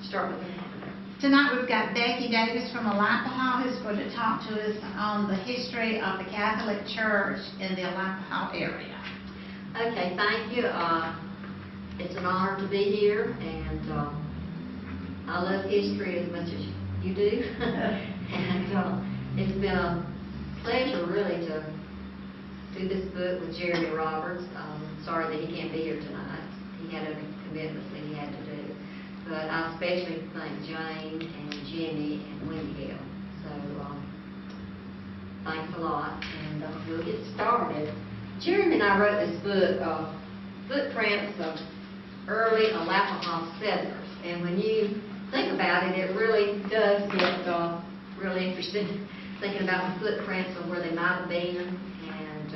start with that. Tonight we've got Becky Davis from Alapaha who's going to talk to us on the history of the Catholic Church in the Alapaha area. Okay, thank you. It's an honor to be here, and I love history as much as you do. And it's been a pleasure really to do this book with Jeremy Roberts. Sorry that he can't be here tonight. He had other commitments that he had to do. But I especially thank Jane and Jimmy and Wendy Hill. So thanks a lot, and we'll get started. Jeremy and I wrote this book, Footprints of Early Alapaha Settlers. And when you think about it, it really does get really interesting, thinking about the footprints of where they might have been, and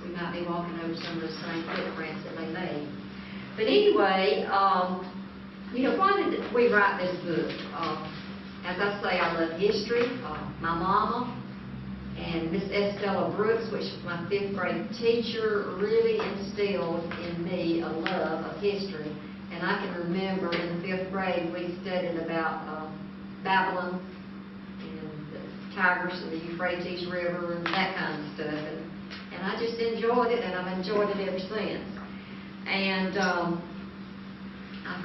we might be walking over some of those same footprints that they made. But anyway, why did we write this book? As I say, I love history. My mama and Miss Estella Brooks, which was my 5th grade teacher, really instilled in me a love of history. And I can remember in the 5th grade we studied about Babylon and the Tigris and the Euphrates River and that kind of stuff. And I just enjoyed it, and I've enjoyed it ever since. And I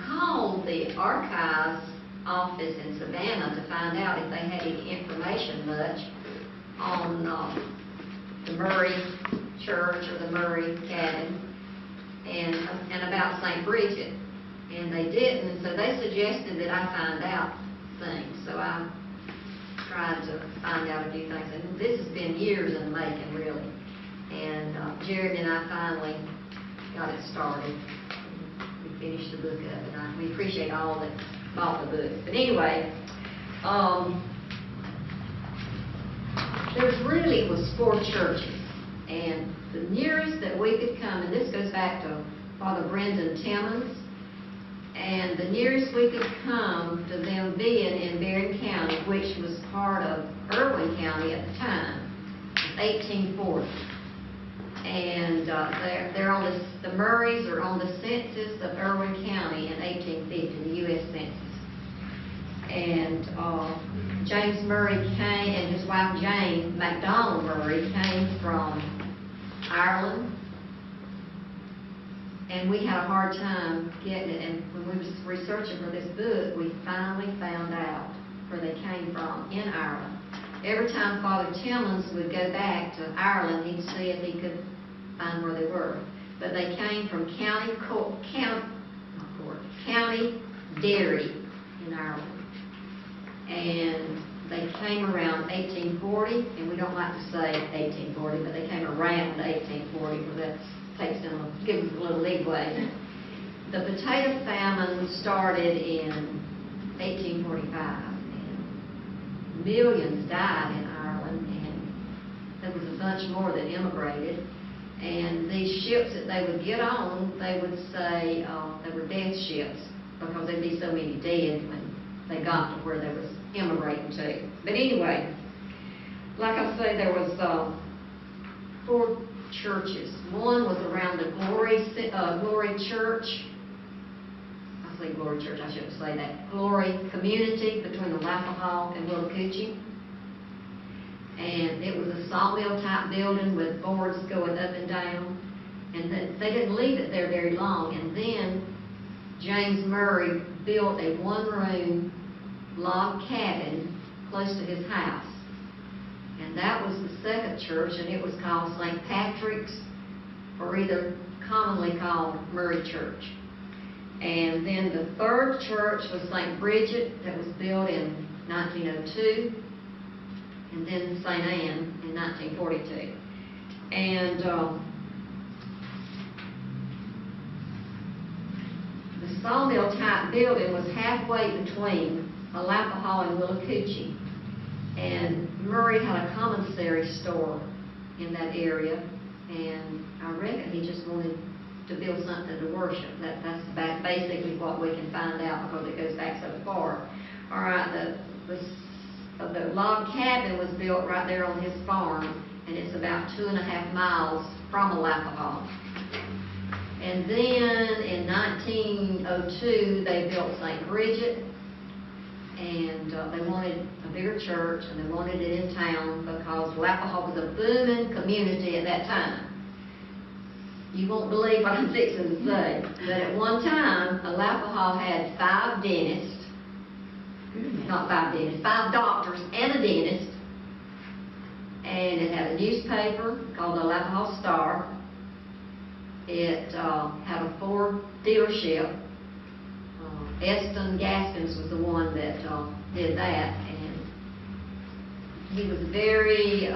called the archives office in Savannah to find out if they had any information much on the Murray Church or the Murray Cabin and about St. Bridget. And they didn't, and so they suggested that I find out things. So I tried to find out a few things. And this has been years in the making, really. And Jared and I finally got it started. We finished the book up, and we appreciate all that bought the book. But anyway, it was 4 churches, and the nearest that we could come, and this goes back to Father Brendan Timmons, and the nearest we could come to them being in Barron County, which was part of Irwin County at the time, 1840. And they're on the Murrays are on the census of Irwin County in 1850, the U.S. Census. And James Murray came, and his wife Jane MacDonald Murray came from Ireland. And we had a hard time getting it. And when we was researching for this book, we finally found out where they came from in Ireland. Every time Father Timmons would go back to Ireland, he'd see if he could find where they were. But they came from County Derry in Ireland. And they came around 1840, and we don't like to say 1840, but they came around 1840 because that gives us a little leeway. The potato famine started in 1845. Millions died in Ireland, and there was a bunch more that immigrated. And these ships that they would get on, they would say they were death ships because there'd be so many dead when they got to where they was immigrating to. But anyway, like I say, there was 4 churches. One was around the Glory Church. I say Glory Church, I shouldn't say that. Glory Community between Alapaha and Willacoochee. And it was a sawmill type building with boards going up and down. And they didn't leave it there very long. And then James Murray built a 1-room log cabin close to his house. And that was the 2nd church, and it was called St. Patrick's, or either commonly called Murray Church. And then the 3rd church was St. Bridget, that was built in 1902, and then St. Anne in 1942. And the sawmill type building was halfway between Alapaha and Willacoochee. And Murray had a commissary store in that area, and I reckon he just wanted to build something to worship. That's basically what we can find out because it goes back so far. All right, the log cabin was built right there on his farm, and it's about 2.5 miles from Alapaha. And then in 1902, they built St. Bridget, and they wanted a bigger church, and they wanted it in town because Alapaha was a booming community at that time. You won't believe what I'm fixing to say, but at one time, Alapaha had 5 dentists, not 5 dentists, 5 doctors and a dentist, and it had a newspaper called the Alapaha Star. It had a Ford dealership. Eston Gaskins was the one that did that, and he was very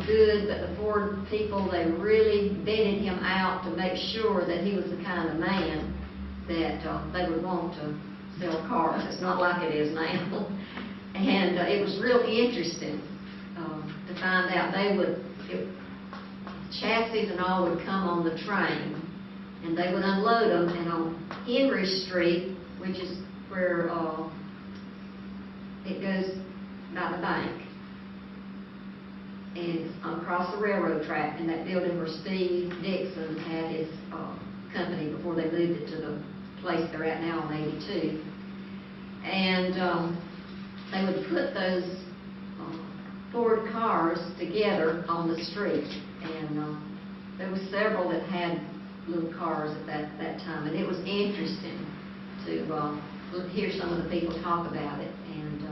good, but the Ford people, they really vetted him out to make sure that he was the kind of man that they would want to sell cars. It's not like it is now. And it was real interesting to find out chassis and all would come on the train, and they would unload them, and on Henry Street, which is where it goes by the bank, and it's across the railroad track, and that building where Steve Dixon had his company before they moved it to the place they're at now on 82. And they would put those Ford cars together on the street, and there were several that had little cars at that time, and it was interesting to hear some of the people talk about it. And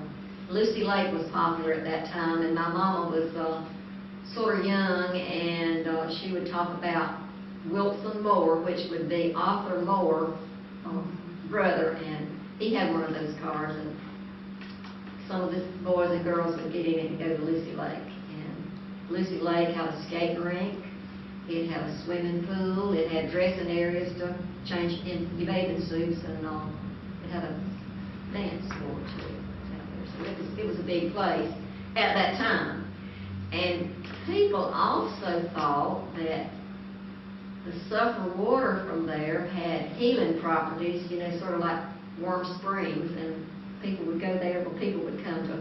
Lucy Lake was popular at that time, and my mama was sort of young, and she would talk about Wilson Moore, which would be Arthur Moore's brother, and he had one of those cars, and some of the boys and girls would get in it and go to Lucy Lake. And Lucy Lake had a skating rink, it had a swimming pool, it had dressing areas to change in your bathing suits, and it had a dance floor too out there. So it was a big place at that time. And people also thought that the sulfur water from there had healing properties, sort of like warm springs, and people would go there, but people would come to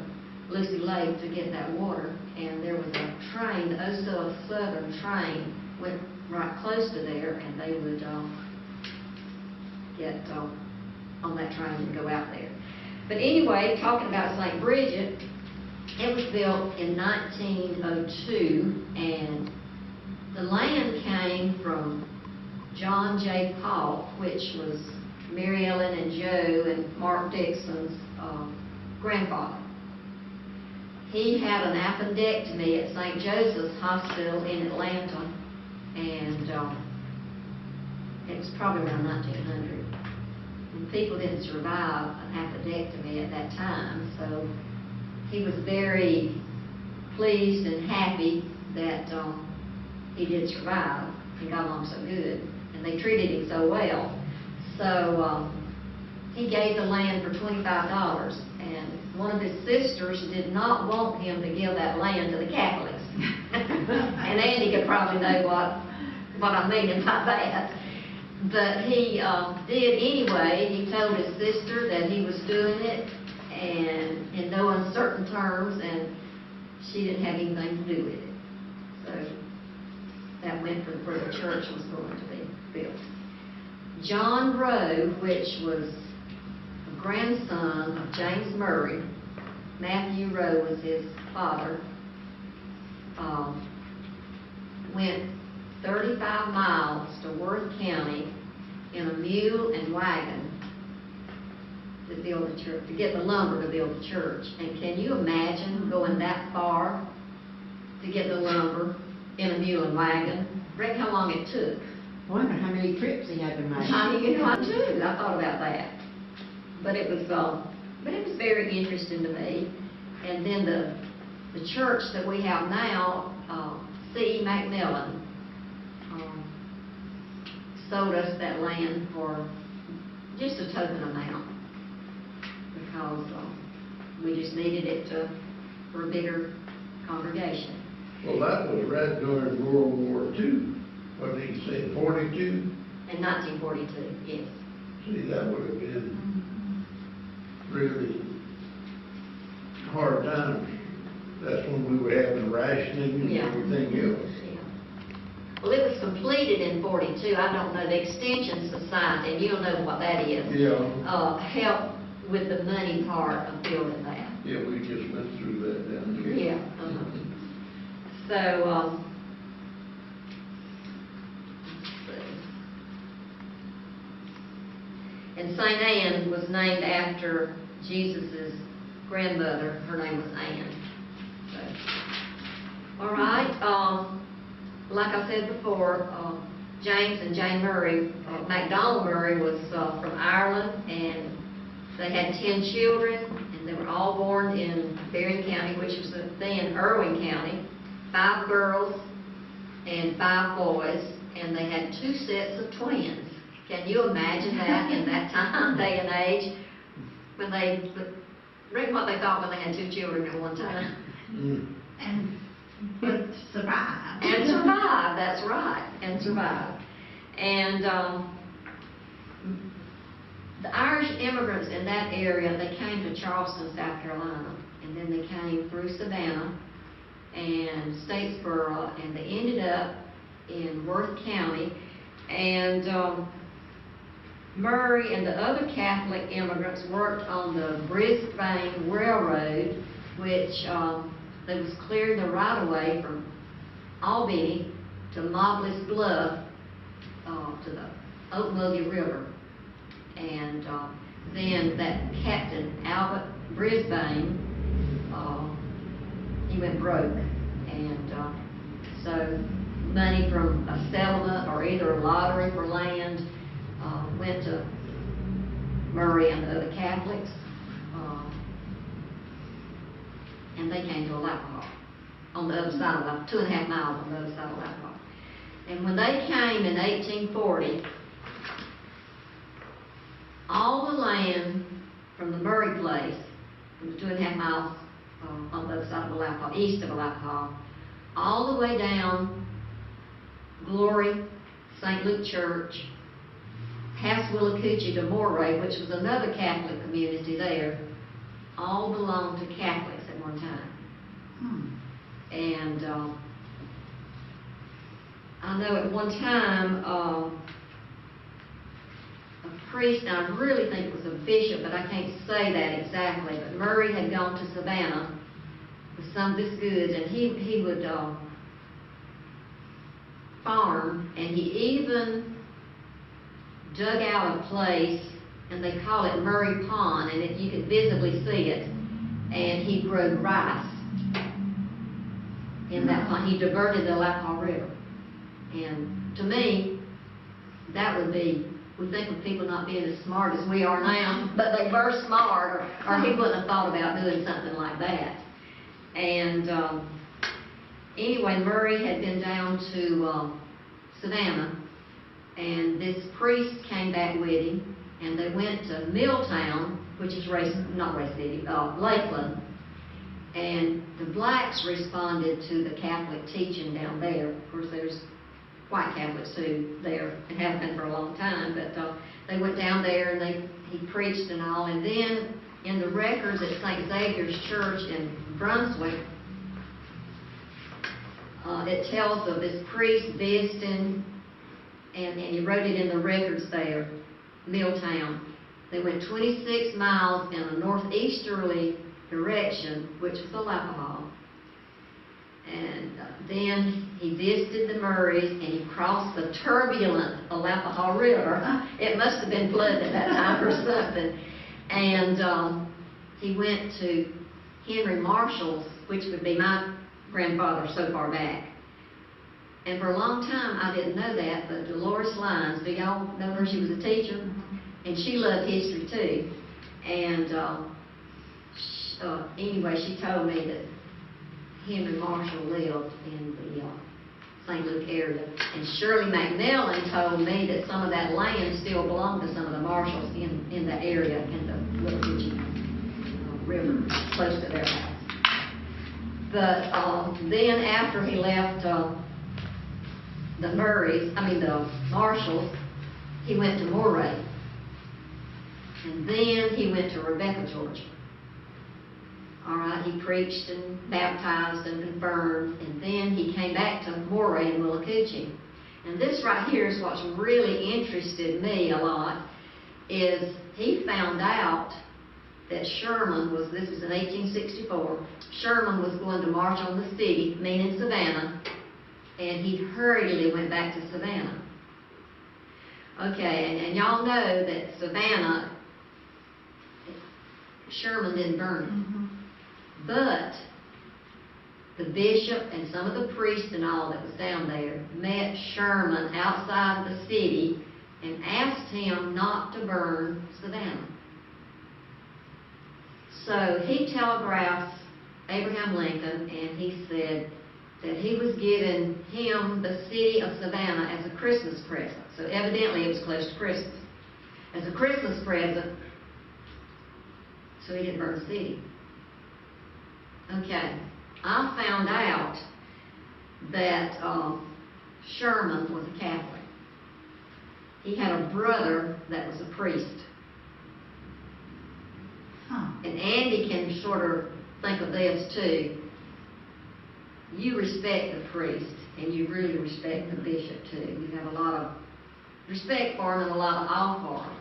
Lucy Lake to get that water. And there was a train, the Osceola Southern train, went right close to there, and they would get on that train and go out there. But anyway, talking about St. Bridget, it was built in 1902, and the land came from John J. Paul, which was Mary Ellen and Joe and Mark Dixon's grandfather. He had an appendectomy at St. Joseph's Hospital in Atlanta, and it was probably around 1900. And people didn't survive an appendectomy at that time, so he was very pleased and happy that he did survive and got along so good, and they treated him so well. So he gave the land for $25, and one of his sisters did not want him to give that land to the Catholics. And Andy could probably know what I mean by that. But he did anyway. He told his sister that he was doing it, and in no uncertain terms, and she didn't have anything to do with it. So that went for where the church was going to be built. John Rowe, which was a grandson of James Murray, Matthew Rowe was his father, went 35 miles to Worth County in a mule and wagon to build a church, to get the lumber to build the church. And can you imagine going that far to get the lumber in a mule and wagon? Reckon how long it took. Wonder how many trips he had to make. I thought about that. But it was very interesting to me. And then the church that we have now, C. McMillan, sold us that land for just a token amount because we just needed it for a bigger congregation. Well, that was right during World War II. What did he say, 42? In 1942, yes. See, that would have been really hard times. That's when we were having rationing and Yeah. everything else. Yeah. Well, it was complete completed in 42. I don't know, the Extension Society, and you'll know what that is. Yeah, Helped with the money part of building that. yeah, we just went through that down here. Yeah. So, let's see. And St. Anne was named after Jesus' grandmother. Her name was Anne. So, all right. Like I said before, James and Jane Murray, MacDonald Murray was from Ireland, and they had 10 children, and they were all born in Berrien County, which was then Irwin County, 5 girls and 5 boys, and they had 2 sets of twins. Can you imagine that in that time, day and age, when they, read what they thought when they had 2 children at one time? And but survive. And survive, that's right, and survive. And the Irish immigrants in that area, they came to Charleston, South Carolina, and then they came through Savannah and Statesboro, and they ended up in Worth County. And Murray and the other Catholic immigrants worked on the Brisbane Railroad, which they was clearing the right-of-way from Albany to Mobley's Bluff, to the Okmulgee River. And then that Captain Albert Brisbane, he went broke. And so money from a settlement or either a lottery for land went to Murray and the other Catholics. And they came to Alapaha, on the other side of Alapaha, 2.5 miles on the other side of Alapaha. And when they came in 1840, all the land from the Murray place, from the 2.5 miles on the other side of Alapaha, east of Alapaha, all the way down Glory, St. Luke Church, past Willacoochee to Moray, which was another Catholic community there, all belonged to Catholics at one time. And I know at one time a priest, and I really think it was a bishop, but I can't say that exactly, but Murray had gone to Savannah with some of his goods, and he would farm, and he even dug out a place, and they call it Murray Pond, and you could visibly see it, and he grew rice in that pond. He diverted the Alapaha River. And to me, that would be, we think of people not being as smart as we are now, but they were smart, or he wouldn't have thought about doing something like that. And anyway, Murray had been down to Savannah, and this priest came back with him, and they went to Milltown, which is Lakeland, and the blacks responded to the Catholic teaching down there. Of course, there's white Catholics too there, and have been for a long time, but they went down there and he preached and all. And then in the records at St. Xavier's Church in Brunswick, it tells of this priest visiting, and he wrote it in the records there, Milltown. They went 26 miles in a northeasterly direction, which was Alapaha. And then he visited the Murrays, and he crossed the turbulent Alapaha River. It must have been flooded at that time or something. And he went to Henry Marshall's, which would be my grandfather so far back. And for a long time, I didn't know that, but Dolores Lyons, do y'all know her? She was a teacher, and she loved history too. And anyway, she told me that Henry Marshall lived in the St. Luke area. And Shirley McMillan told me that some of that land still belonged to some of the Marshalls in the area, in the Willacoochee River, close to their house. But then after he left the Marshalls, he went to Moray. And then he went to Rebecca, Georgia. All right, he preached and baptized and confirmed, and then he came back to Moray and Willacoochee. And this right here is what's really interested me a lot, is he found out that Sherman was, this was in 1864, Sherman was going to march on the city, meaning Savannah, and he hurriedly went back to Savannah. Okay, and y'all know that Savannah, Sherman didn't burn it. But the bishop and some of the priests and all that was down there met Sherman outside the city and asked him not to burn Savannah. So he telegraphed Abraham Lincoln, and he said that he was giving him the city of Savannah as a Christmas present. So evidently it was close to Christmas. As a Christmas present, so he didn't burn the city. Okay, I found out that Sherman was a Catholic. He had a brother that was a priest. And Andy can sort of think of this too. You respect the priest, and you really respect the bishop too. You have a lot of respect for him and a lot of awe for him.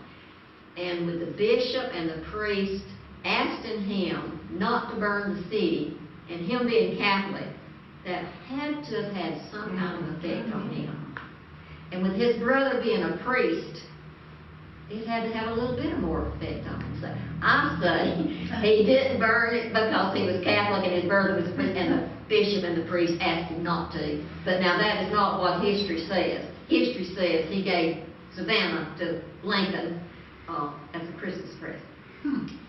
And with the bishop and the priest asking him not to burn the city, and him being Catholic, that had to have had some kind of effect on him. And with his brother being a priest, it had to have a little bit more effect on him. So I say he didn't burn it because he was Catholic and his brother was a priest, and the bishop and the priest asked him not to. But now that is not what history says. History says he gave Savannah to Lincoln as a Christmas present.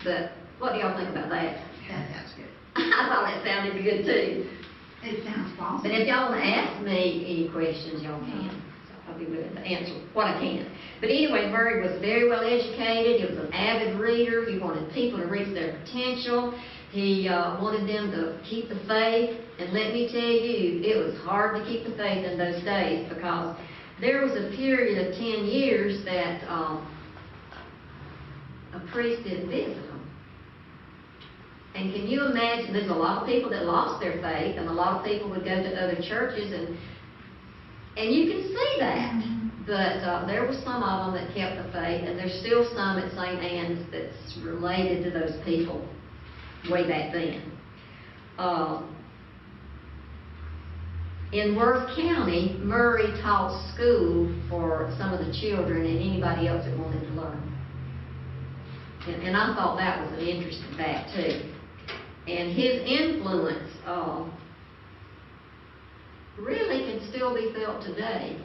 But what do y'all think about that? That sounds good. I thought that sounded good too. It sounds plausible. But if y'all want to ask me any questions, y'all can. I'll be willing to answer what I can. But anyway, Murray was very well educated. He was an avid reader. He wanted people to reach their potential. He wanted them to keep the faith. And let me tell you, it was hard to keep the faith in those days, because there was a period of 10 years that a priest didn't visit them. And can you imagine, there's a lot of people that lost their faith, and a lot of people would go to other churches, and you can see that. But there were some of them that kept the faith, and there's still some at St. Anne's that's related to those people way back then. In Worth County, Murray taught school for some of the children and anybody else that wanted to learn. And I thought that was an interesting fact too. And his influence really can still be felt today.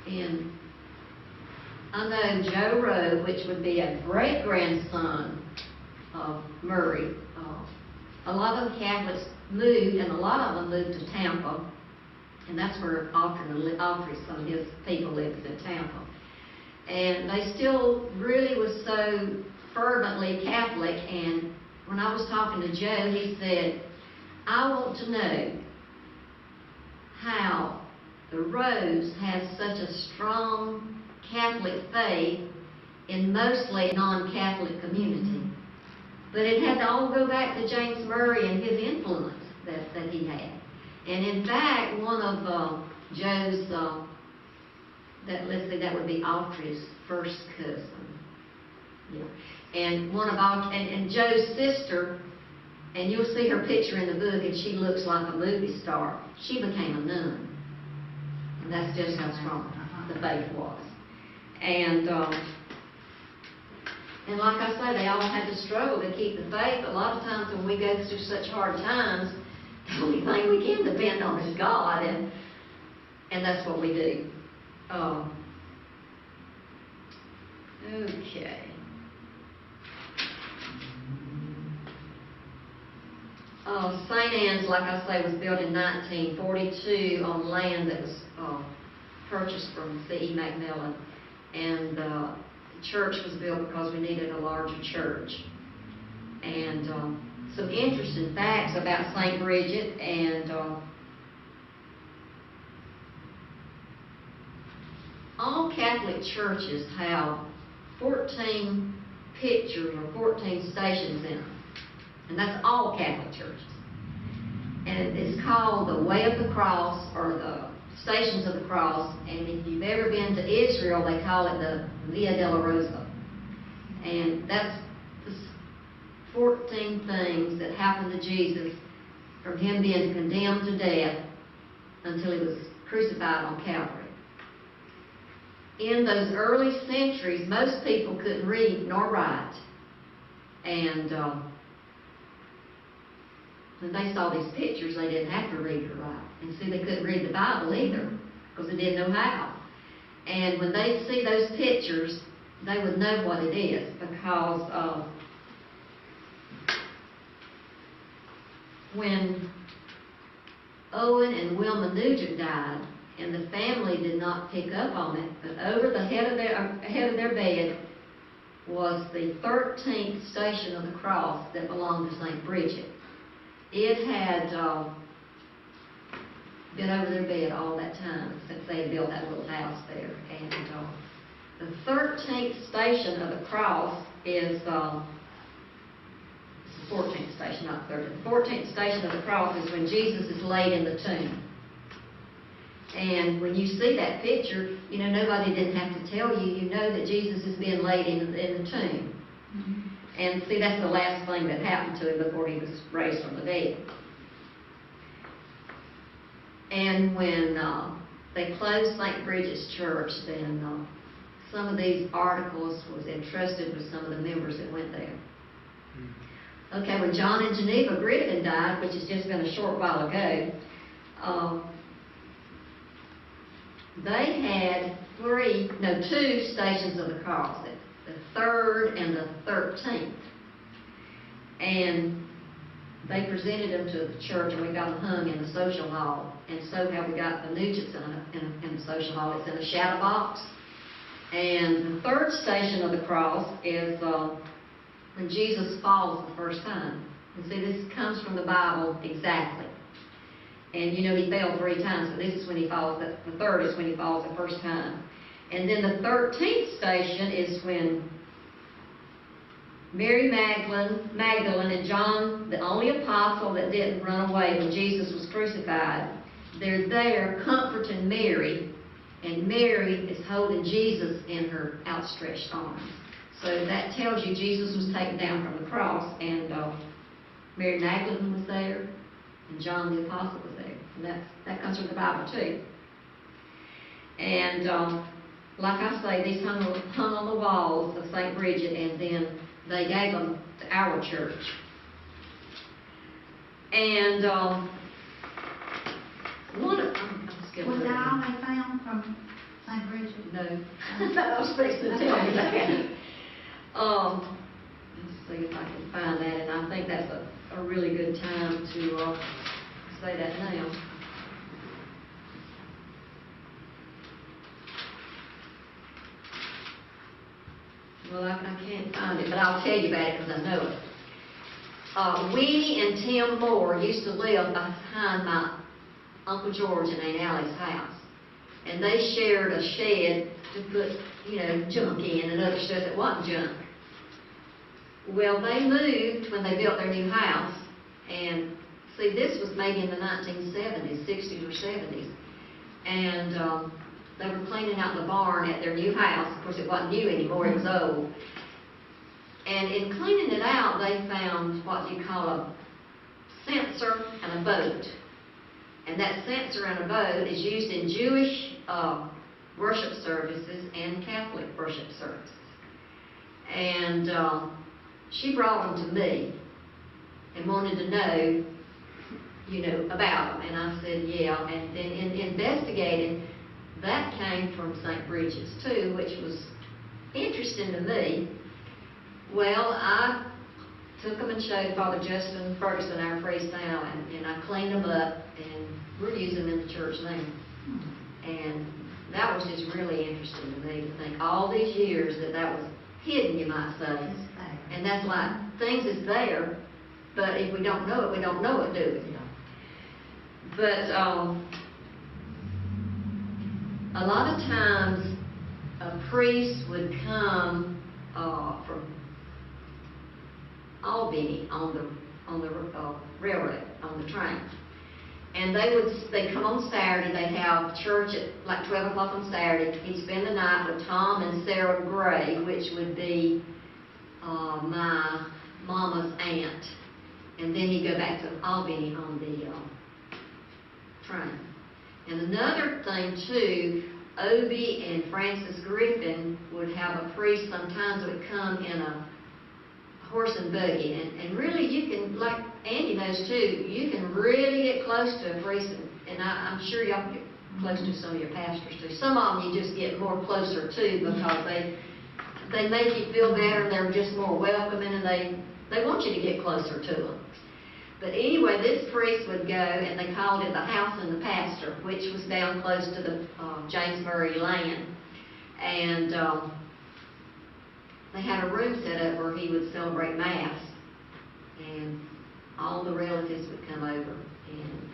And I know Joe Rowe, which would be a great-grandson of Murray, a lot of the Catholics moved, and a lot of them moved to Tampa, and that's where Autry, some of his people lived, in Tampa. And they still really was so fervently Catholic, and when I was talking to Joe, he said, I want to know how the Rose has such a strong Catholic faith in mostly non-Catholic community. But it had to all go back to James Murray and his influence that he had. And in fact, one of Joe's, that would be Autry's first cousin. Yeah. And one of and Joe's sister, and you'll see her picture in the book, and she looks like a movie star. She became a nun. And that's just how strong the faith was. And like I say, they all had to struggle to keep the faith. A lot of times when we go through such hard times, the only thing we can depend on is God, and that's what we do. Okay. St. Anne's, like I say, was built in 1942 on land that was purchased from C.E. Macmillan. And the church was built because we needed a larger church. And some interesting facts about St. Bridget, and all Catholic churches have 14 pictures or 14 stations in them. And that's all Catholic churches. And it's called the Way of the Cross, or the Stations of the Cross, and if you've ever been to Israel, they call it the Via Dolorosa. And that's the 14 things that happened to Jesus from him being condemned to death until he was crucified on Calvary. In those early centuries, most people couldn't read nor write. And when they saw these pictures, they didn't have to read or write. And see, they couldn't read the Bible either, because they didn't know how. And when they see those pictures, they would know what it is, because when Owen and Wilma Nugent died, and the family did not pick up on it, but over the head of their bed was the 13th station of the cross that belonged to St. Bridget. It had been over their bed all that time since they had built that little house there. And the 13th station of the cross is it's the 14th station, not 13th. The 14th station of the cross is when Jesus is laid in the tomb. And when you see that picture, you know, nobody didn't have to tell you. You know that Jesus is being laid in the tomb. Mm-hmm. And see, that's the last thing that happened to him before he was raised from the dead. And when they closed St. Bridget's Church, then some of these articles was entrusted with some of the members that went there. Okay, when John and Geneva Griffin died, which has just been a short while ago, they had two stations of the cross, the 3rd and the 13th. And they presented them to the church, and we got them hung in the social hall. And so have we got the Nugents in the social hall. It's in a shadow box. And the 3rd station of the cross is when Jesus falls the first time. And see, this comes from the Bible exactly. And you know, he fell 3 times, so this is when he falls. The 3rd is when he falls the first time. And then the 13th station is when Mary Magdalene and John, the only apostle that didn't run away when Jesus was crucified, they're there comforting Mary, and Mary is holding Jesus in her outstretched arms. So that tells you Jesus was taken down from the cross, and Mary Magdalene was there, and John the apostle was there. And that comes from the Bible too. And like I say, these hung on the walls of St. Bridget, and then they gave them to our church. And one of them, Was that all they found from St. Bridget? No. I was fixing to tell you that. Let's see if I can find that, and I think that's a really good time to say that now. Well, I can't find it, but I'll tell you about it because I know it. Weenie and Tim Moore used to live behind my Uncle George and Aunt Allie's house. And they shared a shed to put, junk in and other stuff that wasn't junk. Well, they moved when they built their new house. And see, this was maybe in the 1970s, 60s or 70s. And they were cleaning out the barn at their new house. Of course, it wasn't new anymore, it was old. And in cleaning it out, they found what you call a censer and a boat. And that censer and a boat is used in Jewish worship services and Catholic worship services. And she brought them to me and wanted to know, about them. And I said, yeah. And then in investigating, that came from St. Bridget's too, which was interesting to me. Well, I took them and showed Father Justin Ferguson, our priest now, and I cleaned them up, and we're using them in the church now. And that was just really interesting to me to think all these years that was hidden, you might say. And that's like, things is there, but if we don't know it, we don't know it, do we? But a lot of times a priest would come from Albany on the railroad, on the train. And they'd come on Saturday, they'd have church at like 12 o'clock on Saturday. He'd spend the night with Tom and Sarah Gray, which would be my mama's aunt. And then he'd go back to Albany on the train. And another thing too, Obie and Francis Griffin would have a priest sometimes that would come in a horse and buggy. And really you can, like Andy knows too, you can really get close to a priest. And I'm sure y'all can get close to some of your pastors too. Some of them you just get more closer to because they make you feel better, they're just more welcoming, and they want you to get closer to them. But anyway, this priest would go, and they called it the house and the pastor, which was down close to the James Murray land. And they had a room set up where he would celebrate Mass, and all the relatives would come over, and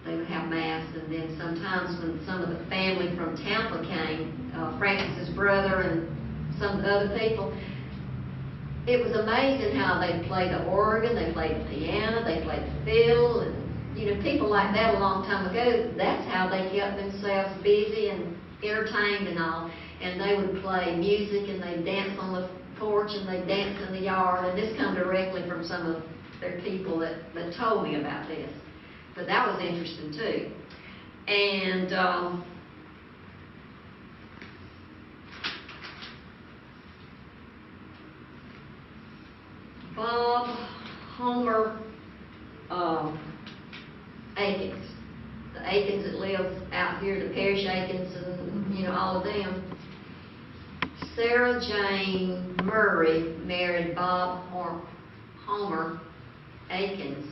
they would have Mass. And then sometimes when some of the family from Tampa came, Francis's brother and some of the other people, it was amazing how they played the organ, they played the piano, they played the fiddle, and you know, people like that a long time ago, that's how they kept themselves busy and entertained and all. And they would play music, and they'd dance on the porch, and they'd dance in the yard. And this come directly from some of their people that told me about this. But that was interesting too. And Bob Homer Akins, the Akins that live out here, the Parish Akins, and you know, all of them. Sarah Jane Murray married Bob Homer Akins,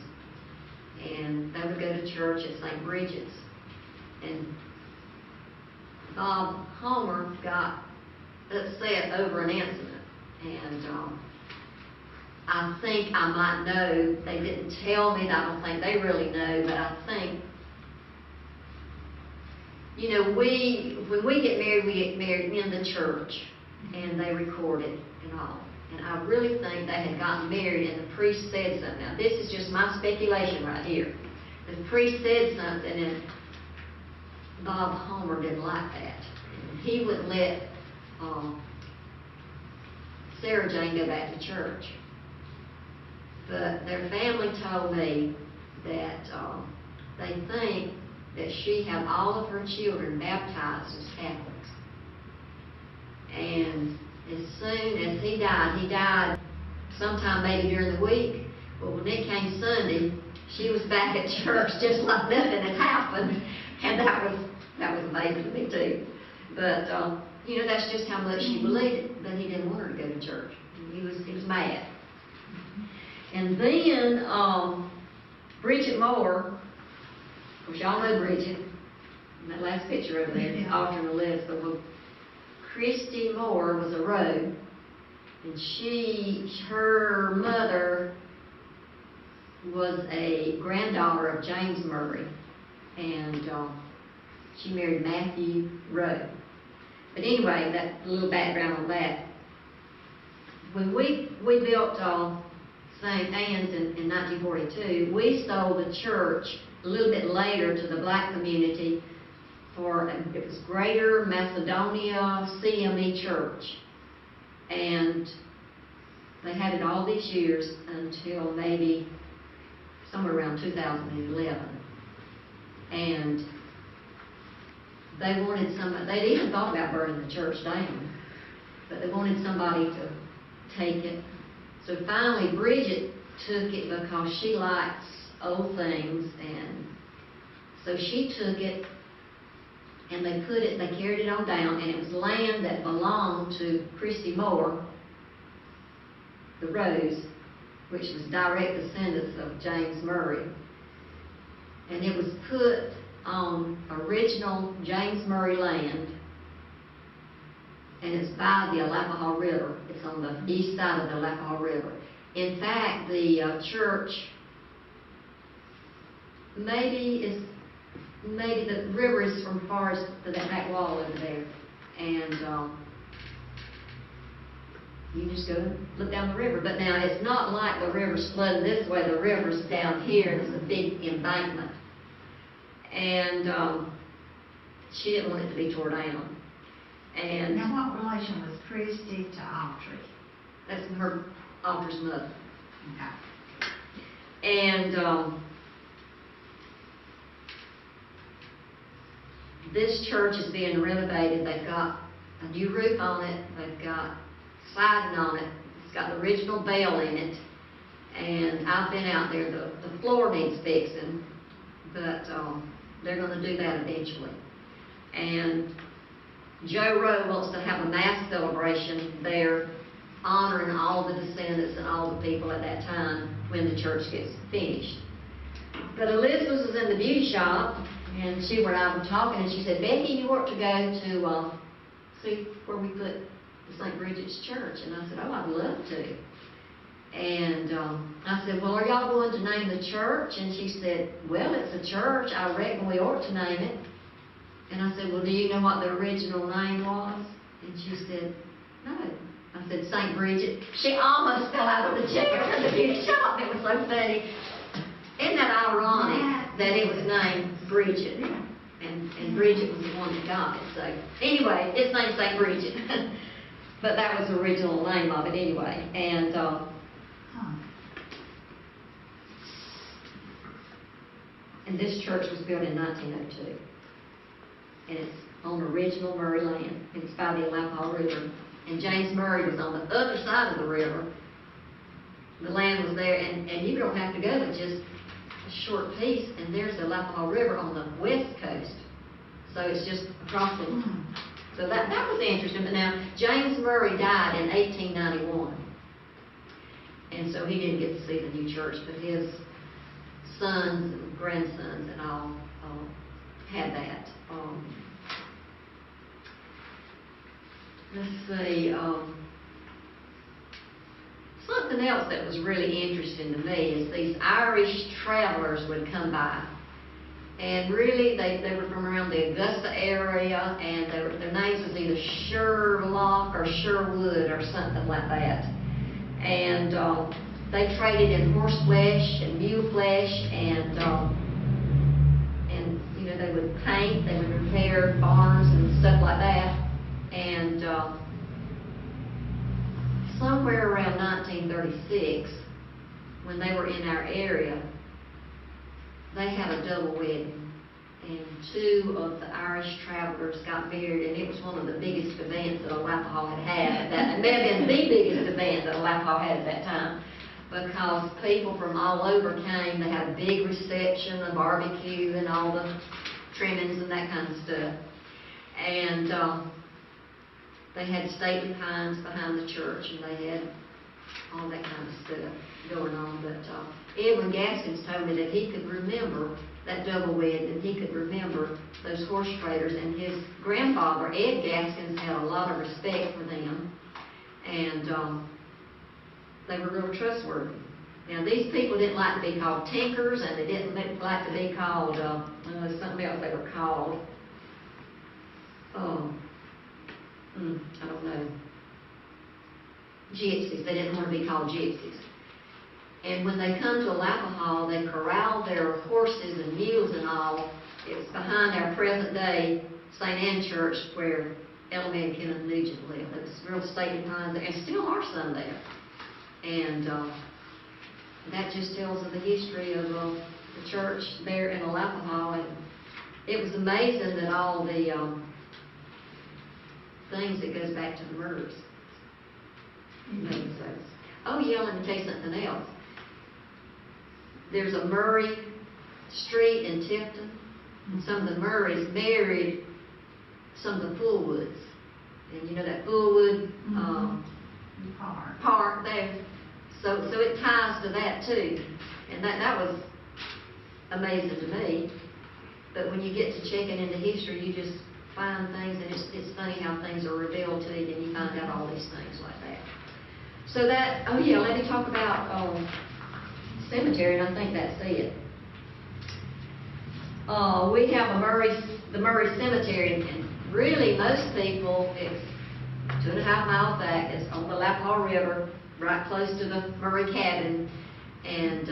and they would go to church at St. Bridget's. And Bob Homer got upset over an incident, and I think I might know, they didn't tell me, I don't think they really know, but I think, you know, when we get married in the church, and they record it and all. And I really think they had gotten married, and the priest said something. Now, this is just my speculation right here. The priest said something, and Bob Homer didn't like that. And he wouldn't let Sarah Jane go back to church. But their family told me that they think that she had all of her children baptized as Catholics. And as soon as he died sometime maybe during the week. But when it came Sunday, she was back at church just like nothing had happened. And that was amazing to me too. But you know, that's just how much she believed it. But he didn't want her to go to church. He was mad. And then Bridget Moore, of course y'all know Bridget, in that last picture over there, the altar on the left. But Christy Moore was a rogue, and her mother was a granddaughter of James Murray, and she married Matthew Rowe. But anyway, that little background on that. When we built St. Anne's in 1942, we sold the church a little bit later to the black community for, it was Greater Macedonia CME Church. And they had it all these years until maybe somewhere around 2011. And they wanted somebody, they'd even thought about burning the church down, but they wanted somebody to take it. So finally Bridget took it because she likes old things, and so she took it, and they carried it on down, and it was land that belonged to Christy Moore, the Rose, which was direct descendants of James Murray. And it was put on original James Murray land, and it's by the Alapaha River. It's on the east side of the Alapaha River. In fact, the church, maybe the river is from far as to that back wall over there. And you just go look down the river. But now, it's not like the river's flooding this way, the river's down here, and it's a big embankment. And she didn't want it to be tore down. And Now, what relation was Christy to Audrey? that's her Alder's mother. Okay. And this church is being renovated. They've got a new roof on it. They've got siding on it. It's got the original bell in it. And I've been out there. The floor needs fixing, but they're going to do that eventually. And Joe Rowe wants to have a mass celebration there, honoring all the descendants and all the people at that time when the church gets finished. But Elizabeth was in the beauty shop, and she and I were talking, and she said, Becky, you ought to go to see where we put the St. Bridget's Church. And I said, oh, I'd love to. And I said, well, are y'all going to name the church? And she said, well, it's a church. I reckon we ought to name it. And I said, well, do you know what the original name was? And she said, no. I said, St. Bridget. She almost fell out of the chair in the beauty shop. It was so funny. Isn't that ironic that it was named Bridget? And Bridget was the one that got it. So anyway, it's named St. Bridget. But that was the original name of it anyway. And and this church was built in 1902. And it's on original Murray land. It's by the Alapaha River. And James Murray was on the other side of the river. The land was there, and you don't have to go but just a short piece, and there's the Alapaha River on the west coast. So it's just across the... So that was interesting. But now, James Murray died in 1891. And so he didn't get to see the new church, but his sons and grandsons and all had that. Let's see, something else that was really interesting to me is these Irish travelers would come by. And really, they were from around the Augusta area, and their names was either Sherlock or Sherwood or something like that. And they traded in horse flesh and mule flesh, and you know, they would paint, they would repair barns and stuff like that. And somewhere around 1936, when they were in our area, they had a double wedding, and two of the Irish travelers got married, and it was one of the biggest events that Alapaha had. It may have been the biggest event that Alapaha had at that time, because people from all over came. They had a big reception, a barbecue, and all the trimmings and that kind of stuff. And they had stately pines behind the church, and they had all that kind of stuff going on. But Edwin Gaskins told me that he could remember that double wedding, and he could remember those horse traders. And his grandfather, Ed Gaskins, had a lot of respect for them, and they were real trustworthy. Now, these people didn't like to be called tinkers, and they didn't like to be called, something else they were called. I don't know. Gypsies. They didn't want to be called gypsies. And when they come to Alapaha, they corralled their horses and mules and all. It was behind our present day St. Anne Church where Ella Mae and Kenneth Nugent lived. It was real stately pines there, and still are some there. And that just tells of the history of the church there in Alapaha. And it was amazing that all the things that goes back to the murders. Oh yeah, let me tell you something else. There's a Murray Street in Tifton, and some of the Murrays married some of the Fullwoods. And you know that Fullwood park there. So it ties to that too. And that was amazing to me. But when you get to checking into history, you just find things, and it's funny how things are revealed to you, and you find out all these things like that. So that, oh yeah, let me talk about cemetery, and I think that's it. We have the Murray Cemetery, and really most people, it's 2.5 miles back. It's on the Alapaha River, right close to the Murray cabin. And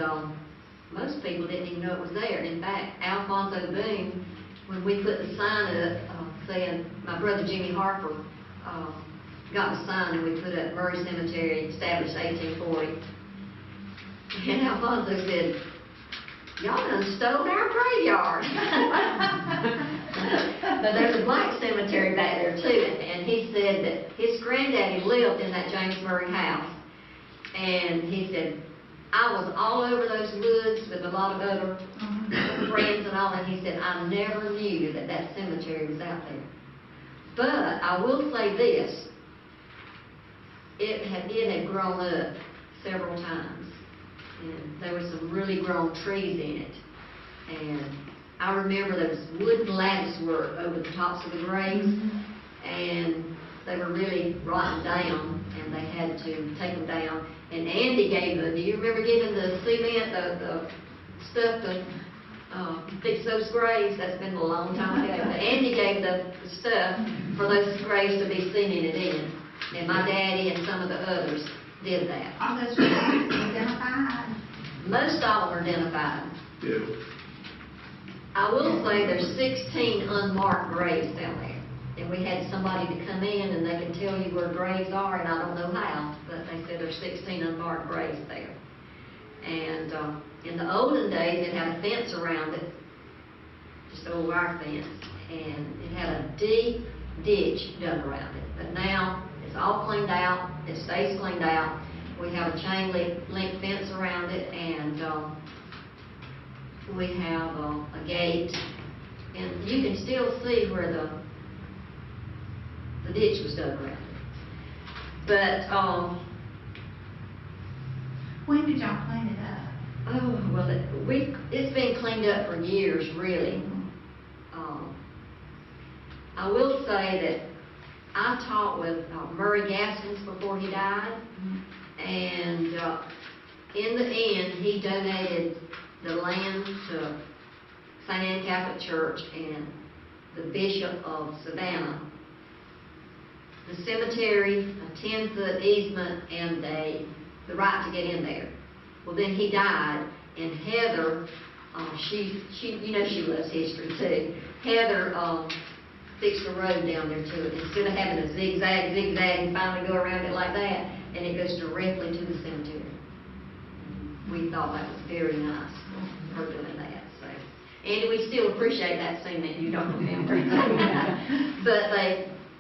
most people didn't even know it was there. In fact, Alfonso Boone, when we put the sign up saying, my brother Jimmy Harper got the sign and we put up Murray Cemetery, established 1840. And Alfonso said, y'all done stole our graveyard. But there's a black cemetery back there too, and he said that his granddaddy lived in that James Murray house. And he said, I was all over those woods with a lot of other friends and all, and he said, I never knew that that cemetery was out there. But I will say this, it had grown up several times, and there were some really grown trees in it. And I remember there was wooden lattice work over the tops of the graves, and they were really rotten down, and they had to take them down. And Andy gave do you remember giving the cement, the stuff to fix those graves? That's been a long time ago. But Andy gave the stuff for those graves to be cemented in. And my daddy and some of the others did that. All those graves identified. Most of them are identified. Yeah. I will say there's 16 unmarked graves down there. And we had somebody to come in and they can tell you where graves are, and I don't know how, but they said there's 16 unmarked graves there. And in the olden days, it had a fence around it, just an old wire fence, and it had a deep ditch dug around it. But now it's all cleaned out, it stays cleaned out. We have a chain link fence around it, and we have a gate, and you can still see where the ditch was dug around it. But, When did y'all clean it up? oh, well, it's been cleaned up for years, really. I will say that I talked with Murray Gaskins before he died, and in the end, he donated the land to St. Anne Catholic Church and the Bishop of Savannah, the cemetery, a 10-foot easement, and the right to get in there. Well, then he died, and Heather, she loves history too. Heather fixed a road down there to it. Instead of having a zigzag, and finally go around it like that, and it goes directly to the cemetery. We thought that was very nice, her doing that. So, and we still appreciate that cement, you don't remember. But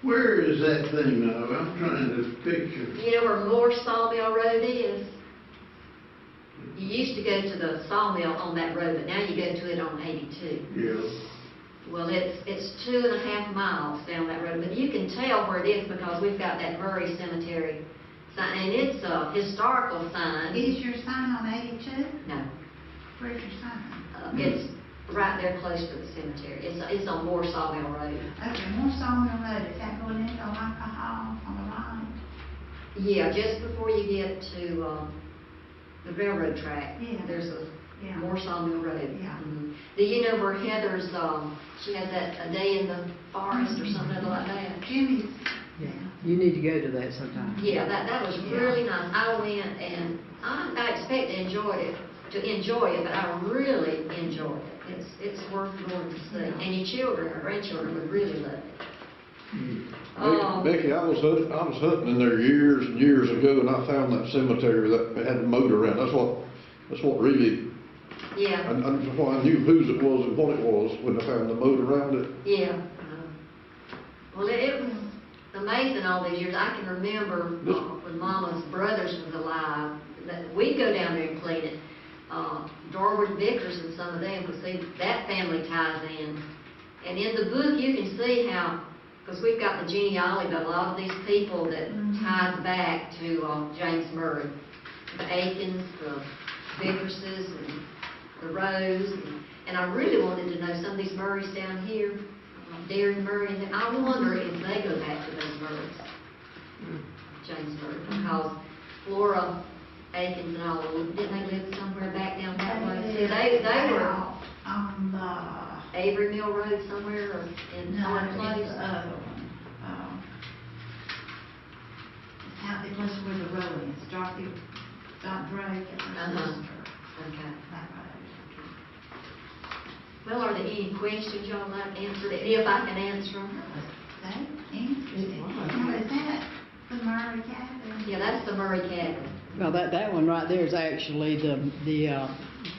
Where is that thing now? I'm trying to picture. you know where Moore Sawmill Road is? You used to go to the sawmill on that road, but now you go to it on 82. Yeah. Well, it's 2.5 miles down that road, but you can tell where it is because we've got that Murray Cemetery sign, and it's a historical sign. Is your sign on 82? No, Where's your sign? it's right there close to the cemetery. It's on Moore Sawmill Road. Okay, Moore Sawmill Road, is that going into Alapaha on the right? Yeah, just before you get to the railroad track, Yeah. there's a Yeah. Moore Sawmill Road. Yeah. Mhm. Do you know where Heather's, she has that A Day in the Forest or something like that? Jimmy's. Yeah, you need to go to that sometime. Yeah, that was really nice. I went and I expect to enjoy it, but I really enjoyed it. It's worth going to see. Yeah. And your children or grandchildren would really love it. Becky, I was hunting in there years and years ago, and I found that cemetery that had a moat around. That's what really, Yeah, that's why I knew whose it was and what it was when I found the moat around it. yeah. Well, it was amazing all these years. I can remember when Mama's brothers was alive, that we'd go down there and clean it. Darwood Vickers and some of them, because see, that family ties in. And in the book, you can see how, because we've got the genealogy of a lot of these people that ties back to James Murray. The Aikens, the Vickerses, and the Rose. And I really wanted to know some of these Murrays down here, Darren Murray, and I wonder if they go back to those Murrays, James Murray, because Flora Aikens and all, didn't they live somewhere back down that way? See, they were On the, Avery Mill Road somewhere, or in no, one it's place. the other one. out there close to where the road is, Dorothy, Drake and her Uh-huh. sister. Okay. That road. Well, are there any questions y'all like answered? If I can answer them? That interesting. Now, is that the Murray cabin? Yeah, that's the Murray cabin. Well, that one right there is actually the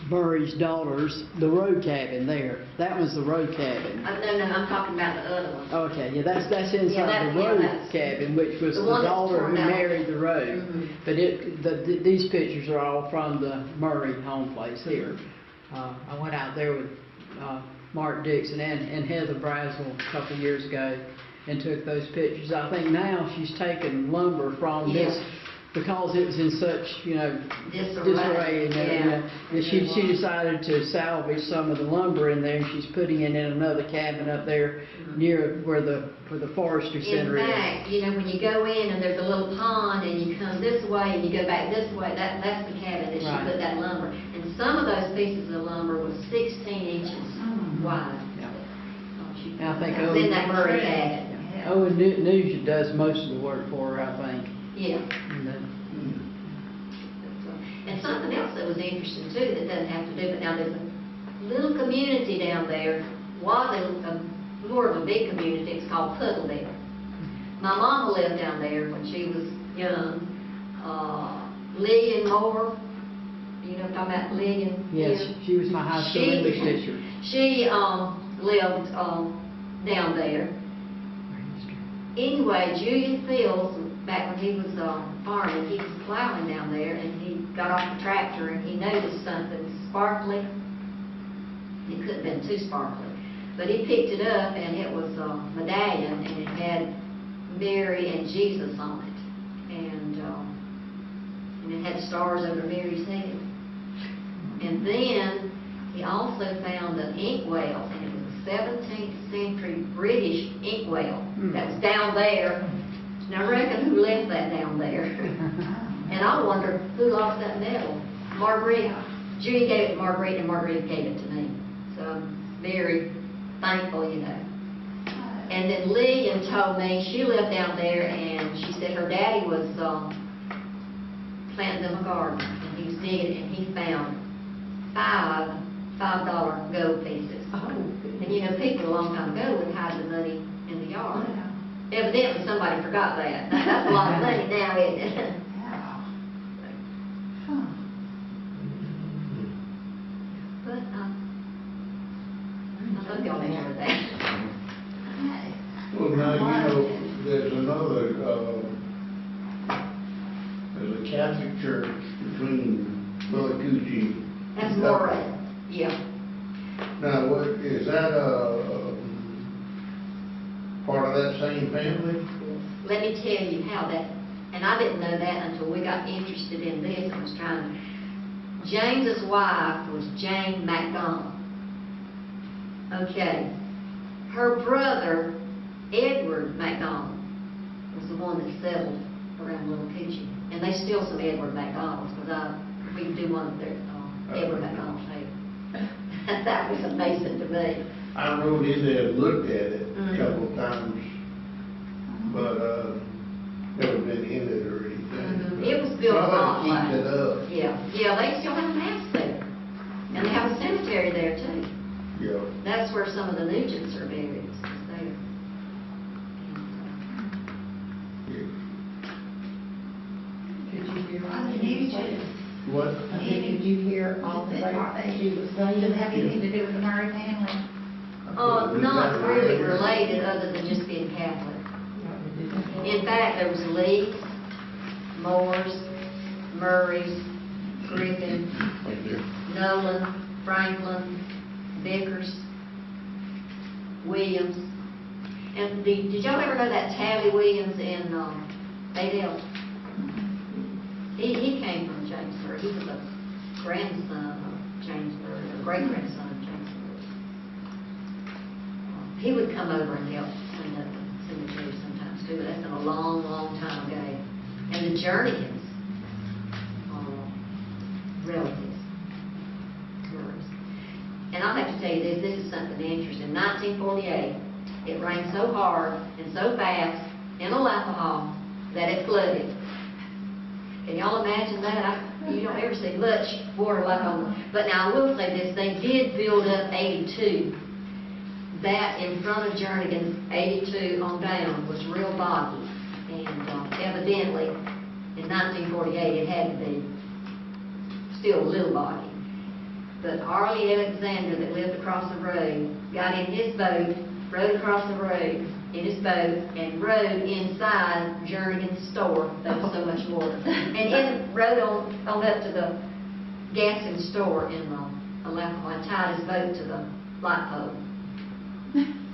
Murray's daughters, the road cabin there. That one's the road cabin. No, I'm talking about the other one. Okay, yeah, that's inside Yeah, the road that's- cabin, which was the the one that's daughter torn who down. married the road. Mhm. But these pictures are all from the Murray home place here. I went out there with Mark Dixon and Heather Brazel a couple of years ago and took those pictures. I think now she's taken lumber from this, Yeah. because it was in such, Disarray. disarray and everything. Yeah. That she decided to salvage some of the lumber in there, and she's putting it in another cabin up there near where the forestry In center is. fact, when you go in and there's a little pond and you come this way and you go back this way, that's the cabin that she Right. put that lumber. And some of those pieces of lumber was 16 inches wide. Yeah. Oh, she- And I think It was in that Murray cabin. Yeah. Owen Nugent does most of the work for her, I think. Yeah. And, And something else that was interesting too, that doesn't have to do, but now there's a little community down there, more of a big community, it's called Puddleville. My mama lived down there when she was young. Lillian Moore, you know what I'm talking about, Lillian? Yes, Hill? she was my high school She- English teacher. She, lived, down there. Anyway, Julian Fields, back when he was farming, he was plowing down there, and he got off the tractor and he noticed something sparkly. It couldn't have been too sparkly, but he picked it up and it was a medallion, and it had Mary and Jesus on it, and it had stars over Mary's head. And then he also found an inkwell, and it was a 17th century British inkwell that was down there. And I reckon who left that down there? And I wonder who lost that medal. Marguerite. Judy gave it to Marguerite, and Marguerite gave it to me. So I'm very thankful, And then Lillian told me she lived down there, and she said her daddy was planting them a garden, and he was digging, and he found $5 gold pieces. Oh, And people a long time ago would hide the money in the yard. Evidently, somebody forgot that. That's a lot of money now, isn't it? Yeah. Huh. But, I hope y'all enjoyed that. Okay. Well, now, there's another, there's a Catholic church between Willacoochee. That's and more, Dublin. yeah. Now, what, is that part of that same family? Let me tell you how that, and I didn't know that until we got interested in this. I was trying to, James's wife was Jane MacDonald. Okay. Her brother, Edward MacDonald, was the one that settled around Little Coochie. And they still some Edward MacDonalds, because we can do one of their, Edward MacDonald's here. That was amazing to me. I rode in there and looked at it Mhm. a couple of times, but, never been in it or anything. It was built a lot Somebody like. keep it up, Yeah, they still have mass there. And they have a cemetery there too. yeah. That's where some of the Nugents are buried, is there. Did you hear On all the the news, What? I said, did you hear all the things she was saying? does it have anything to do with the Murray family? Not really related, other than just being Catholic. In fact, there was Lees, Moores, Murrays, Griffin, Right there. Nolan, Franklin, Vickers, Williams. And did y'all ever know that Tally Williams in Adel? He came from James Murray. He was a grandson of James Murray, a great-grandson of James Murray. He would come over and help clean up the cemetery sometimes too, but that's been a long, long time ago. And the Jernigan's relatives, Murrays. And I'll have to tell you this is something interesting. In 1948, it rained so hard and so fast in Alapaha that it flooded. Can y'all imagine that? You don't ever see much water like on, but now I will say this, they did build up 82. That in front of Jernigan's, 82 on down, was real boggy. And evidently, in 1948, it had to be still a little boggy. But Arlie Alexander, that lived across the road, got in his boat, rode across the road in his boat, and rode inside Jernigan's store. There was so much water. And rode on up to the gas and store in Alapaha and tied his boat to the light pole.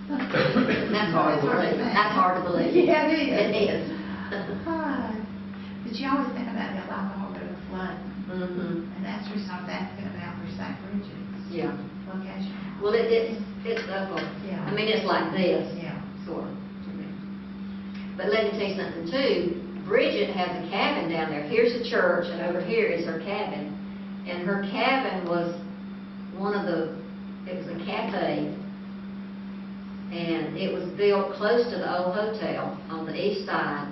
That's hard to believe. That's hard to believe. Yeah, it is. It is. But you always think about the Alapaha River flooding, Mm-hmm. and that's the reason I was asking about for St. Bridget's Yeah. location. Well, it's up, Yeah. I mean, it's like this, Yeah. sort of. But let me tell you something too. Bridget has a cabin down there. Here's the church, and over here is her cabin. And her cabin was it was a cafe. And it was built close to the old hotel on the east side.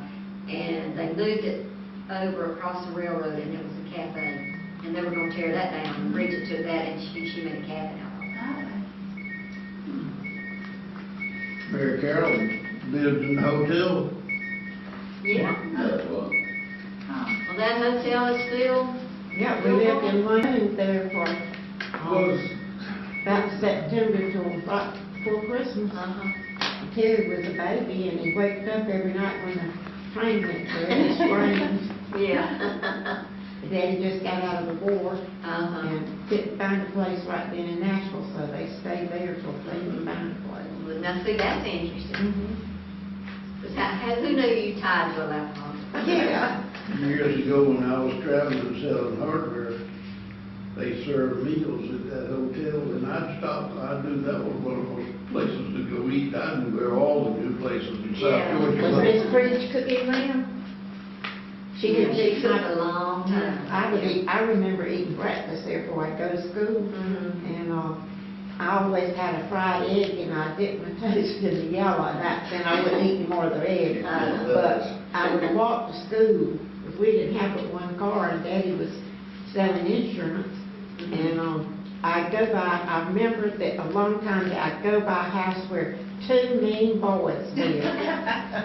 And they moved it over across the railroad, and it was a cafe. And they were going to tear that down. And Bridget took that, and she made a cabin out of it. Oh. Mary Carol lived in the hotel. Yeah. Oh. Well, that hotel is still. Yeah, we lived in one room there for, Was, about September till right before Christmas. Terry was a baby and he waked up every night when the train went through and screamed. Yeah. Daddy just got out of the war Uh-huh. and couldn't find a place right then in Nashville, so they stayed there till they could find a place. Well, now, see, that's interesting. Mm-hmm. 'Cause who knew you tied to a laptop? Yeah. years ago when I was traveling selling hardware, they served meals at that hotel, and I'd stop, I knew that was one of those places to go eat. I knew where all the good places in South Yeah. Was Georgia. Miss Bridge cooking lamb? She Yeah, did she fix took my, a long time. I remember eating breakfast there before I go to school. Mhm. And, I always had a fried egg and I dipped my toast in the yellow, and then I wouldn't eat any more of the egg. But I would walk to school, because we didn't have but one car, and Daddy was selling insurance. And, I'd go by, I remember that a long time ago, I'd go by a house where two mean boys lived.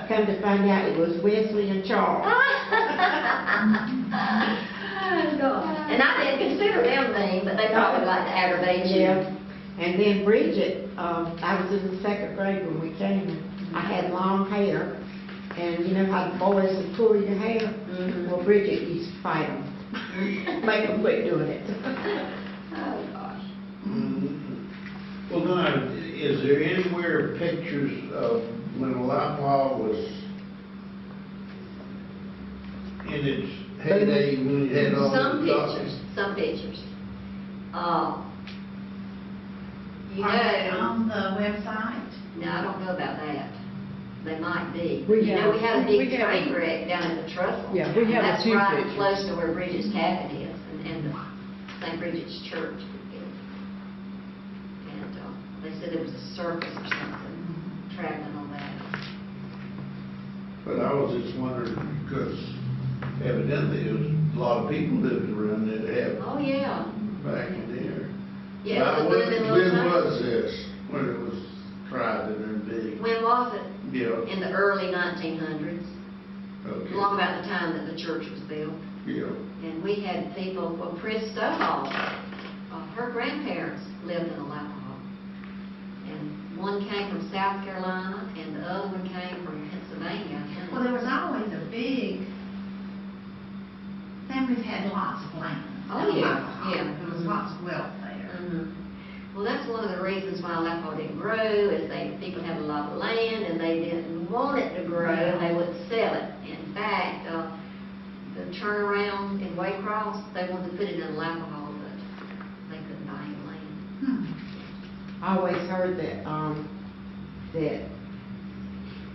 Come to find out it was Wesley and Charles. Oh, God. And I didn't consider them mean, but they probably like to aggravate you. Yeah. And then Bridget, I was in the second grade when we came, and I had long hair, and you know how the boys would pull your hair? Mhm. Well, Bridget used to fight them, make them quit doing it. Oh, gosh. Mhm. Well, now, is there anywhere pictures of when Alapaha was in its heyday, when it had all the Some docks? pictures, some pictures. You Are they know, on the website? no, I don't know about that. They might be. We You know, we had a we big have a- train wreck down at the trestle. Yeah, we have a That's few right pictures. close to where Bridget's cabin is, and the St. Bridget's Church. And they said it was a circus or something, traveling on that. But I was just wondering, because evidently there was a lot of people living around there that had Oh, yeah. back in there. Yeah, Now, it was a booming little when town. was this, when it was tried and big? When was it? Yeah, In the early 1900s, okay. long about the time that the church was built. Yeah, And we had people, well, Prince Stovall, her grandparents lived in Alapaha. And one came from South Carolina, and the other one came from Pennsylvania, I think. Well, there was always a big, families had lots of land. Oh, yeah, yeah. There was lots of wealth there. Mhm. Well, that's one of the reasons why Alapaha didn't grow, is people had a lot of land, and they didn't want it to grow, and they wouldn't sell it. In fact, the turnaround in Waycross, they wanted to put it in Alapaha, but they couldn't buy any land. I always heard that, that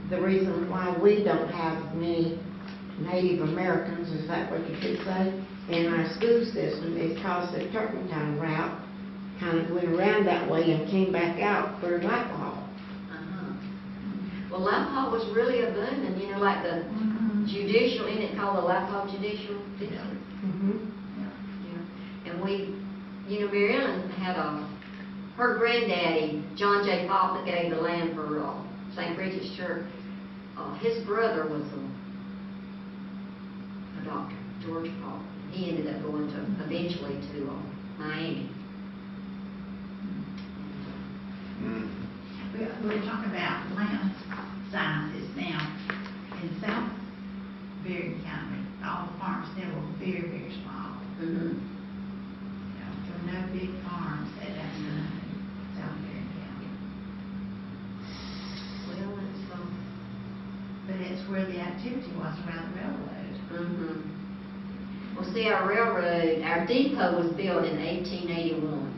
the reason why we don't have many Native Americans, is that what you could say, in our school system, is because the Turpentine route kind of went around that way and came back out for Alapaha. Uh-huh. Well, Alapaha was really a booming, you know, like the judicial, isn't it called Alapaha Judicial District? Mhm. Yeah. And we, you know, Mary Ellen had her granddaddy, John J. Paul, that gave the land for St. Bridget's Church. His brother was a doctor, George Paul. He ended up going to, eventually to Miami. We're talking about land sizes now. In South Berry County, all the farms there were very, very small. Mm-hmm. You know, there were no big farms at that time in South Berry County. Well, it's, But it's where the activity was around the railroad. mm-hmm. Well, see, our railroad, our depot was built in 1881.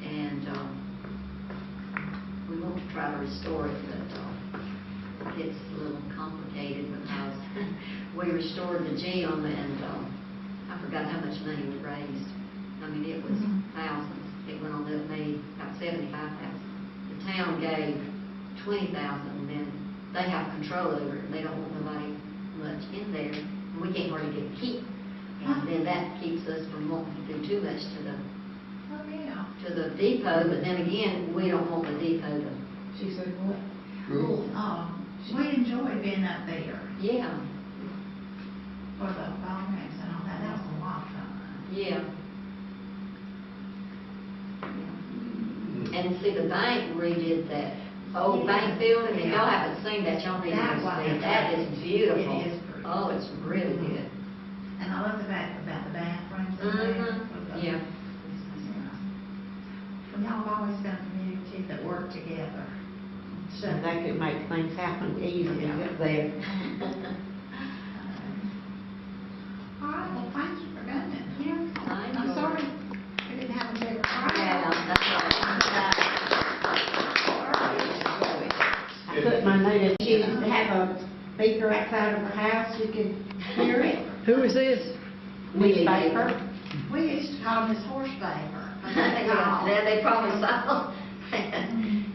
And, we want to try to restore it, but, it's a little complicated because we restored the gym and, I forgot how much money we raised. I mean, it was thousands. It went on to maybe about 75,000. The town gave 20,000, and then they have control over it. They don't want nobody much in there, and we can't hardly get a keep. And then that keeps us from wanting to do too much to the depot, but then again, we don't want the depot to. She said what? Sure. We enjoyed being up there Yeah, for the ball games and all that. That was a lot of fun. yeah. And see, the bank redid that old bank building, and y'all haven't seen that, y'all need to That see was it. That is beautiful. It is pretty. Oh, it's really good. And I love the fact about the bathrooms in there. Mm-hmm, yeah. Well, y'all have always been a community that work together. So they could make things happen easily up there. All right, well, thank you for coming. Yeah, I'm sorry we didn't have a bigger crowd. Yeah, that's I put my note, she used to have a speaker outside of her house, you could hear it. Who is this? Newspaper. We used to call Miss Horsepaper. Yeah, they probably saw.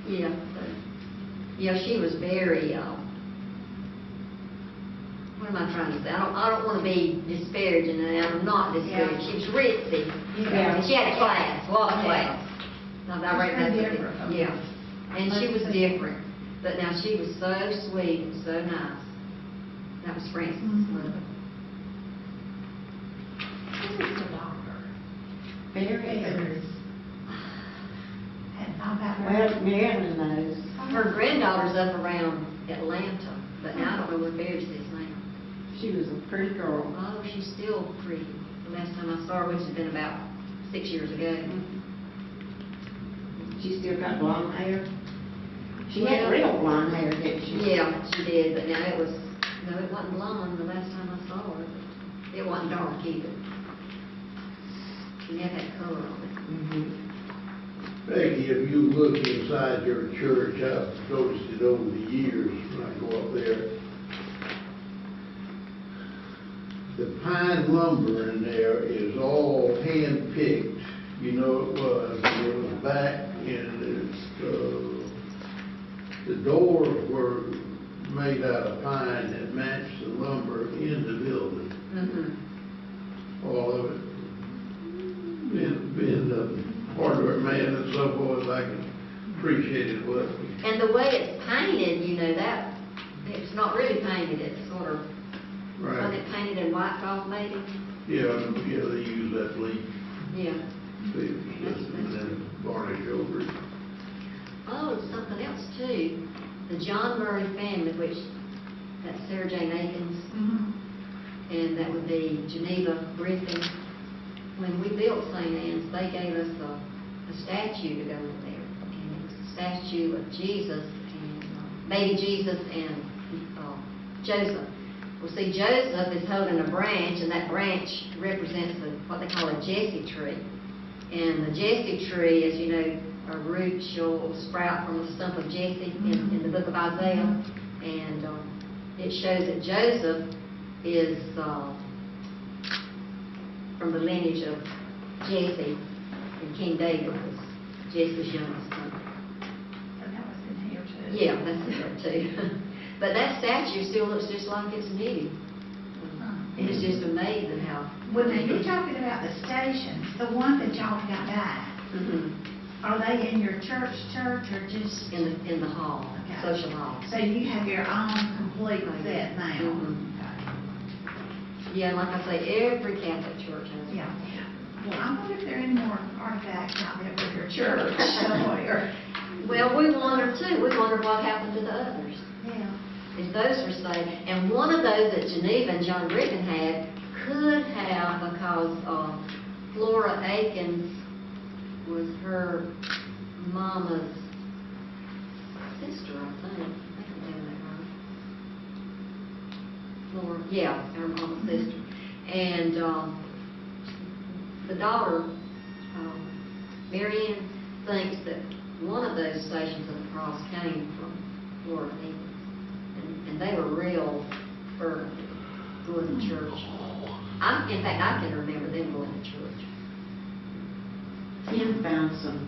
Yeah, but, yeah, she was very, what am I trying to say? I don't want to be disparaging, and I'm not disparaging. She was ritzy. Yeah. And she had class, a lot of class. Now, I reckon that's She's a different from yeah. And she was different, but now she was so sweet and so nice. That was Francis' mother. Who's the doctor? Very good. Hadn't thought about her. Well, Marilyn knows. Her granddaughter's up around Atlanta, but now I don't know where Bears is now. She was a pretty girl. Oh, she's still pretty. The last time I saw her, which has been about 6 years ago. She still got blonde hair. She Well, had real blonde hair, didn't she? Yeah, she did, but now it wasn't blonde the last time I saw her. It wasn't dark either. She had that color on it. Mhm. Becky, if you look inside your church, I've noticed it over the years when I go up there. The pine lumber in there is all hand-picked. You know it was. It was back in the doors were made out of pine that matched the lumber in the building. Mm-hmm. All of it. Being the hardware man and so forth, I can appreciate it, but And the way it's painted, you know, that, it's not really painted, it's sort of, wasn't right. it painted in white cloth maybe? Yeah, they use that bleach, Yeah. and then varnish over it. Oh, something else too. The John Murray family, which, that's Sarah Jane Akins, and that would be Geneva Griffin. When we built St. Anne's, they gave us a statue to go in there. And it was a statue of Jesus and baby Jesus and Joseph. Well, see, Joseph is holding a branch, and that branch represents what they call a Jesse tree. And the Jesse tree, as you know, a root shall sprout from the stump of Jesse in the book of Isaiah. And it shows that Joseph is from the lineage of Jesse, and King David was Jesse's youngest son. So that was in here too. Yeah, that's it too. But that statue still looks just like it's new. And it's just amazing how. Well, now you're talking about the stations, the ones that y'all got back. Mhm. Are they in your church or just? In the hall, Okay. social hall. So you have your own complete set now? Mhm. Yeah, like I say, every Catholic church has. Yeah. Well, I wonder if there are any more artifacts out there with your church somewhere. Well, we wonder too, we wonder what happened to the others. Yeah. If those were saved, and one of those that Geneva and John Riggin had could have, because Flora Akins was her mama's sister, I think. I think I'm getting that right. Flora, yeah, her mama's sister. And the daughter, Mary Ann, thinks that one of those stations of the cross came from Flora Akins. And they were real fervent going to church. In fact, I can remember them going to church. Tim found some,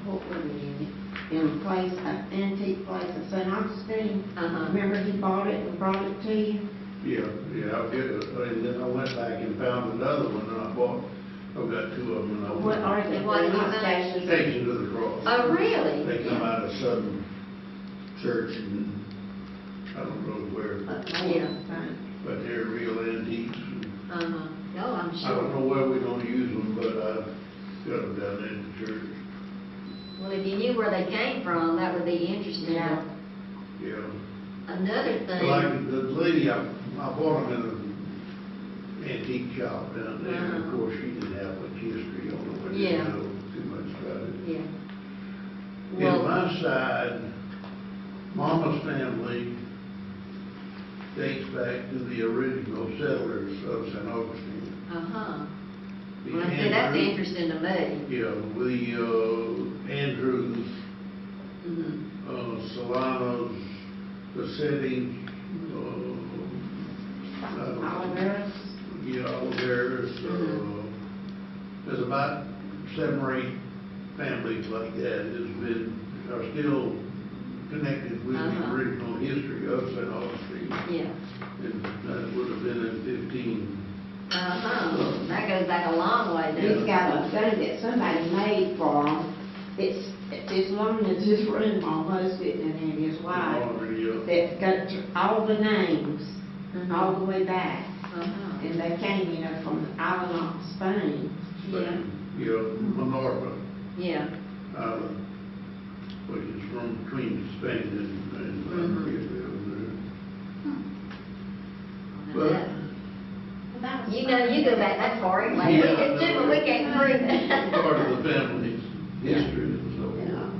what were they in a place, an antique place in St. Augustine. Uh-huh. Remember he bought it and brought it to you? Yeah, and then I went back and found another one, and I've got two of them. And I What are they? And what They're do you not think? stations. Stations of the Cross. Oh, really? They come out of some church in, I don't know where, Yeah. but they're real antiques. Uh-huh. No, I'm I don't sure. know where we're gonna use them, but I've got them down there in the church. Well, if you knew where they came from, that would be interesting. Yeah. Yeah. Another thing. Like the lady, I bought them in an antique shop down there, and of Uh-huh. course, she didn't have much history on them, I Yeah. didn't know too much about it. Yeah. In Well, my side, Mama's family dates back to the original settlers of St. Augustine. uh-huh. The Well, see, that's Andrews- interesting to me. Yeah, Andrews, Mm-hmm. Solanos, Bassetti, Oliveras. yeah, Oliveras, Mhm. there's about 7 or 8 families like that are still connected with Uh-huh. the original history of St. Augustine. Yeah. And that would have been in 15. Uh-huh. That goes back a long way He's down. got a thing that somebody made for him. It's as long as this room almost sitting in there, his wife. That's got all the names, all the way back. Uh-huh. And they came, from the island of Spain. Yeah. Yeah, Minorca Yeah. Island, which is from between Spain and Mhm. But- Well, that was You know, you go back that far anyway. We Yeah, can do, but we can't prove it. part of the family's history and so Yeah. forth.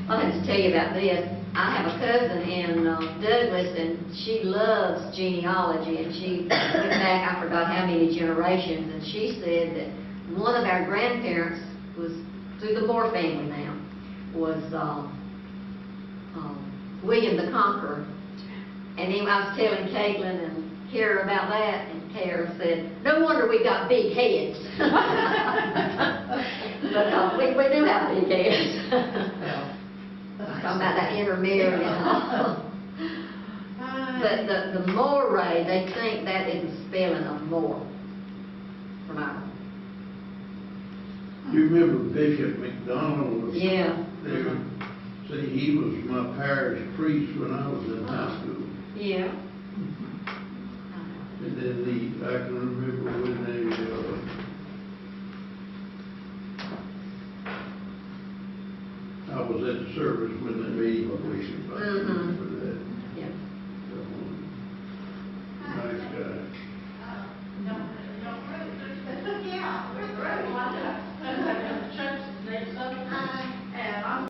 I'll have to tell you about this. I have a cousin in Douglas, and she loves genealogy, and she went back, I forgot how many generations, and she said that one of our grandparents was, through the Moore family now, was William the Conqueror. And then I was telling Caitlin and Kara about that, and Kara said, no wonder we got big heads. But we do have big heads. Talking about that intermarrying and all. But the Moray, they think that is the spelling of Moore from Ireland. You remember Bishop McDonald was Yeah. there? See, he was my parish priest when I was in high school. Yeah. And then I can remember when I was at the service when they made him bishop. I can Mhm. remember